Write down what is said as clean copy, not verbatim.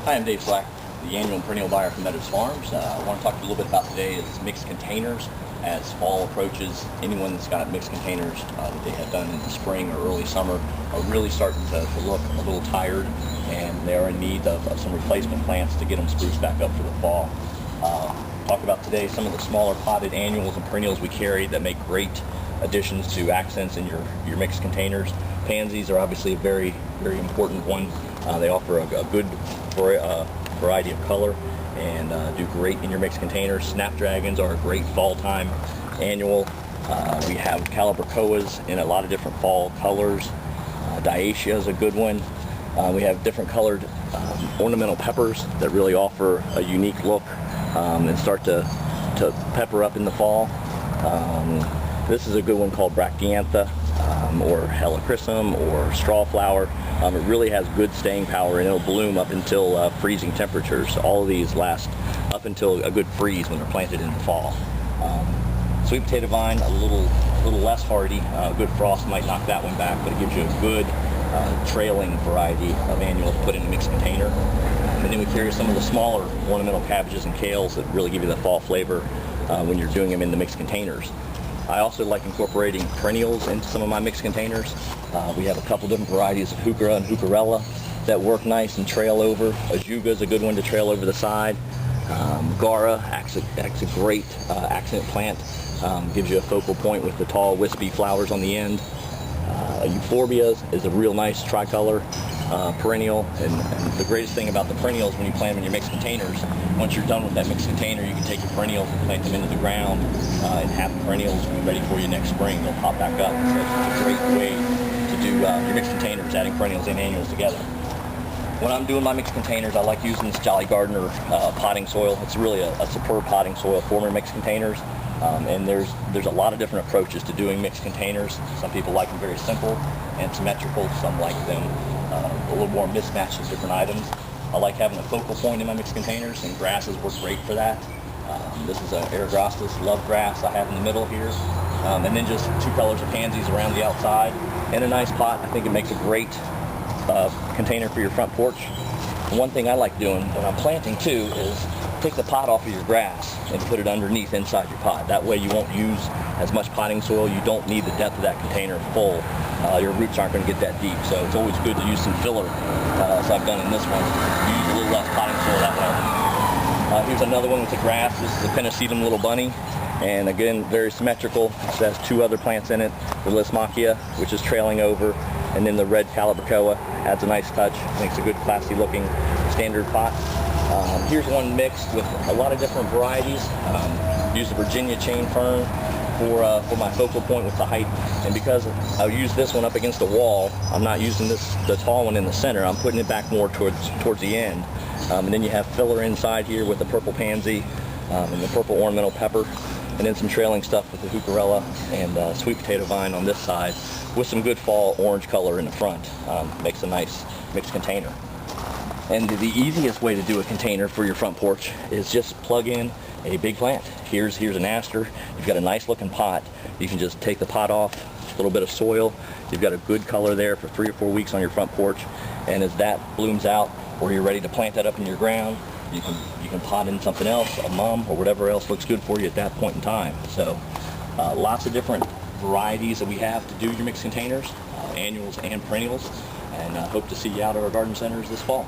Hi, I'm Dave Slack, the annual and perennial buyer from Meadows Farms. I want to talk a little bit about today is mixed containers. As fall approaches, anyone that's got mixed containers that they had done in the spring or early summer are really starting to look a little tired, and they are in need of some replacement plants to get them spruced back up for the fall. Talk about today some of the smaller potted annuals and perennials we carry that make great additions to accents in your mixed containers. Pansies are obviously a very, very important one. They offer a good variety of color and do great in your mixed containers. Snapdragons are a great fall time annual. We have calibrachoas in a lot of different fall colors. Diacia is a good one. We have different colored ornamental peppers that really offer a unique look and start to pepper up in the fall. This is a good one called Bracteantha or Helichrysum or Strawflower. It really has good staying power, and it'll bloom up until freezing temperatures. All of these last up until a good freeze when they're planted in the fall. Sweet potato vine, a little less hardy. Good frost might knock that one back, but it gives you a good trailing variety of annuals to put in a mixed container. And then we carry some of the smaller ornamental cabbages and kales that really give you the fall flavor when you're doing them in the mixed containers. I also like incorporating perennials into some of my mixed containers. We have a couple different varieties of heuchera and heucherella that work nice and trail over. Ajuga is a good one to trail over the side. Gara acts a great accent plant. Gives you a focal point with the tall wispy flowers on the end. Euphorbia is a real nice tricolor perennial, and the greatest thing about the perennials when you plant them in your mixed containers, once you're done with that mixed container, you can take your perennials and plant them into the ground and have the perennials be ready for you next spring. They'll pop back up. So it's a great way to do your mixed containers, adding perennials and annuals together. When I'm doing my mixed containers, I like using this Jolly Gardener potting soil. It's really a superb potting soil for my mixed containers. And there's a lot of different approaches to doing mixed containers. Some people like them very simple and symmetrical. Some like them a little more mismatched with different items. I like having a focal point in my mixed containers, and grasses work great for that. This is an Eragrostis love grass I have in the middle here. And then just two colors of pansies around the outside and a nice pot. I think it makes a great container for your front porch. And one thing I like doing when I'm planting too is take the pot off of your grass and put it underneath inside your pot. That way you won't use as much potting soil. You don't need the depth of that container full. Your roots aren't going to get that deep, so it's always good to use some filler, as I've done in this one. Use a little less potting soil that way. Here's another one with the grass. This is a Pennisetum little bunny, and again, very symmetrical. It has two other plants in it, the Lismachia, which is trailing over, and then the red Calibrachoa adds a nice touch, makes a good classy looking standard pot. Here's one mixed with a lot of different varieties. Use the Virginia chain fern for my focal point with the height, and because I'll use this one up against the wall, I'm not using the tall one in the center. I'm putting it back more towards the end. And then you have filler inside here with the purple pansy and the purple ornamental pepper, and then some trailing stuff with the heucherella and sweet potato vine on this side with some good fall orange color in the front. Makes a nice mixed container. And the easiest way to do a container for your front porch is just plug in a big plant. Here's an aster. You've got a nice looking pot. You can just take the pot off, a little bit of soil. You've got a good color there for 3 or 4 weeks on your front porch. And as that blooms out, or you're ready to plant that up in your ground, you can pot in something else, a mum or whatever else looks good for you at that point in time. So lots of different varieties that we have to do your mixed containers, annuals and perennials, and hope to see you out at our garden centers this fall.